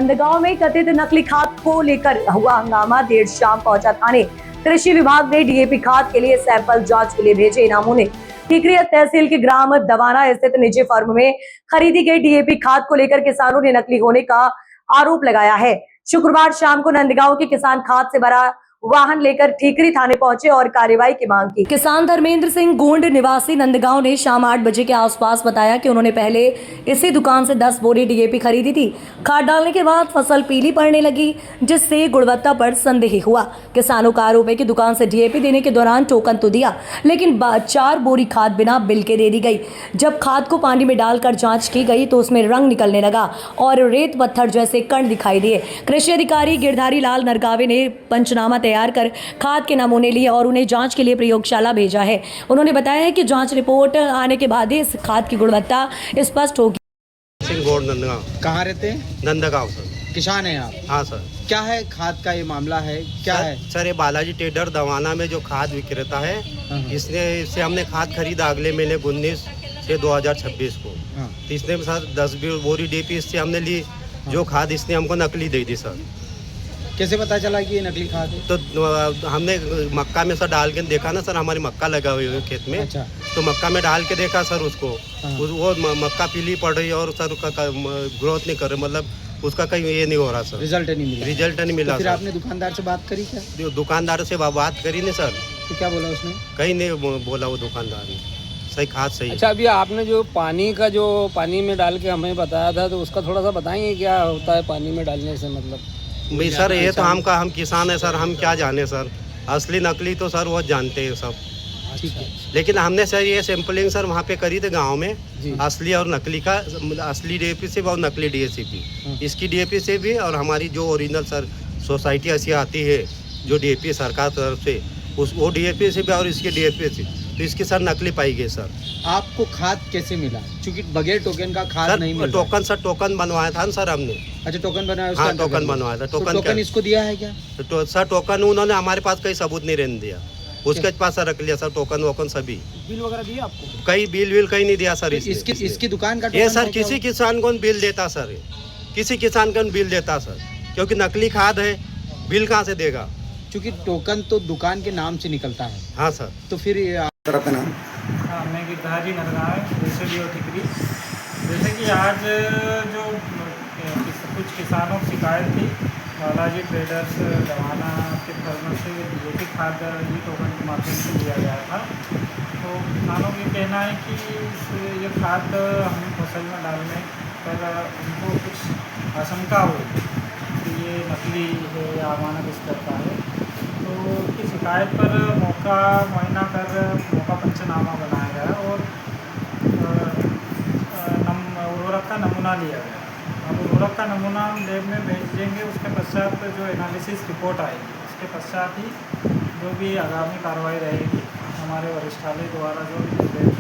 नंदगांव में कथित नकली खाद को लेकर हुआ हंगामा। देर शाम पहुंचा थाने। कृषि विभाग ने डीएपी खाद के लिए सैंपल जांच के लिए भेजे। नमूने ठीकरी तहसील के ग्राम दवाना स्थित निजी फर्म में खरीदी गई डीएपी खाद को लेकर किसानों ने नकली होने का आरोप लगाया है। शुक्रवार शाम को नंदगांव के किसान खाद से भरा वाहन लेकर ठीकरी थाने पहुंचे और कार्रवाई की मांग की। किसान धर्मेंद्र सिंह गोंड निवासी नंदगांव ने शाम 8 बजे के आसपास बताया कि उन्होंने पहले इसी दुकान से 10 बोरी डीएपी खरीदी थी। खाद डालने के बाद फसल पीली पड़ने लगी, जिससे गुणवत्ता पर संदेह हुआ। किसानों का आरोप है कि दुकान से डीएपी देने के दौरान टोकन तो दिया, लेकिन 4 बोरी खाद बिना बिल के दे दी गई। जब खाद को पानी में डालकर जाँच की गई तो उसमें रंग निकलने लगा और रेत पत्थर जैसे कण दिखाई दिए। कृषि अधिकारी गिरधारी लाल नरगावे ने पंचनामा तैयार कर खाद के नमूने लिए और उन्हें जांच के लिए प्रयोगशाला भेजा है। उन्होंने बताया है कि जांच रिपोर्ट आने के बाद ही इस खाद की गुणवत्ता स्पष्ट होगी। सिंह गोंड नंदगांव। कहाँ रहते हैं? नंदगांव सर। किसान हैं आप? हाँ सर। क्या है खाद का ये मामला है, क्या है? सर ये बालाजी ट्रेडर दवाना में जो खाद विक्रेता है, इससे हमने खाद खरीदा अगले महीने 19 से 2026 को। तो इसने सर 10 बोरी डीएपी इससे हमने ली। जो खाद इसने हमको नकली दे दी सर। कैसे पता चला कि ये नकली खाद है? तो हमने मक्का में सर डाल के देखा ना सर, हमारी मक्का लगा हुई है खेत में। अच्छा। तो मक्का में डाल के देखा सर उसको। वो मक्का पीली पड़ रही है और सर उसका ग्रोथ नहीं कर रही, मतलब उसका कहीं ये नहीं हो रहा सर। रिजल्ट नहीं मिला। तो फिर आपने दुकानदार से बात करी क्या? दुकानदार से बात करी नहीं सर। तो क्या बोला उसने? कहीं नहीं बोला वो दुकानदार ने। सही खाद सही। अच्छा, अभी आपने जो पानी में डाल के हमें बताया था, तो उसका थोड़ा सा बताएंगे क्या होता है पानी में डालने से? मतलब भाई सर ये तो हम किसान है सर, हम क्या जाने सर। असली नकली तो सर वो जानते हैं सब। ठीक है। लेकिन हमने सर ये सैंपलिंग सर वहाँ पे करी थी गांव में, असली और नकली का। असली डीएपी से और नकली डीएपी भी, इसकी डीएपी से भी, और हमारी जो ओरिजिनल सर सोसाइटी ऐसी आती है जो डीएपी सरकार तरफ से, वो डीएपी से भी और इसकी डीएपी से, तो इसकी सर नकली पाई गई सर। आपको खाद कैसे मिला? क्योंकि बगैर टोकन का खाद नहीं मिला। टोकन सर, टोकन बनवाया था ना सर हमने। अच्छा, टोकन बनाया? हाँ, टोकन बनवाया था। टोकन इसको दिया है क्या? तो सर टोकन उन्होंने हमारे पास कोई सबूत नहीं रहने दिया, उसके पास सर रख लिया सर टोकन वोकन सभी। बिल वगैरह दिया आपको? कई बिल कहीं नहीं दिया सर। इसकी दुकान का ये सर किसी किसान को बिल देता सर, किसी किसान को बिल देता सर, क्योंकि नकली खाद है, बिल कहाँ से देगा? क्योंकि टोकन तो दुकान के नाम से निकलता है। हाँ सर। तो फिर आपका नाम? हाँ, मैं गिरधारी नरगांव जैसे भी हो ठीकरी। जैसे कि आज जो कुछ किसानों की शिकायत थी, बालाजी ट्रेडर्स दवाना के फर्म से डीएपी खाद ई टोकन के माध्यम से दिया गया था। तो किसानों की कहना है कि ये खाद हम फसल में डालने पर उनको कुछ आशंका हुई कि ये नकली है या अमानक स्तर का है। तो उसकी शिकायत पर मौका मुआयना कर मौका पंचनामा बनाया गया और उर्वरक का नमूना लिया गया। अब उर्वरक का नमूना हम लैब में भेज देंगे। उसके पश्चात जो एनालिसिस रिपोर्ट आएगी, उसके पश्चात ही जो भी आगामी कार्रवाई रहेगी हमारे वरिष्ठालय द्वारा जो भी निर्देश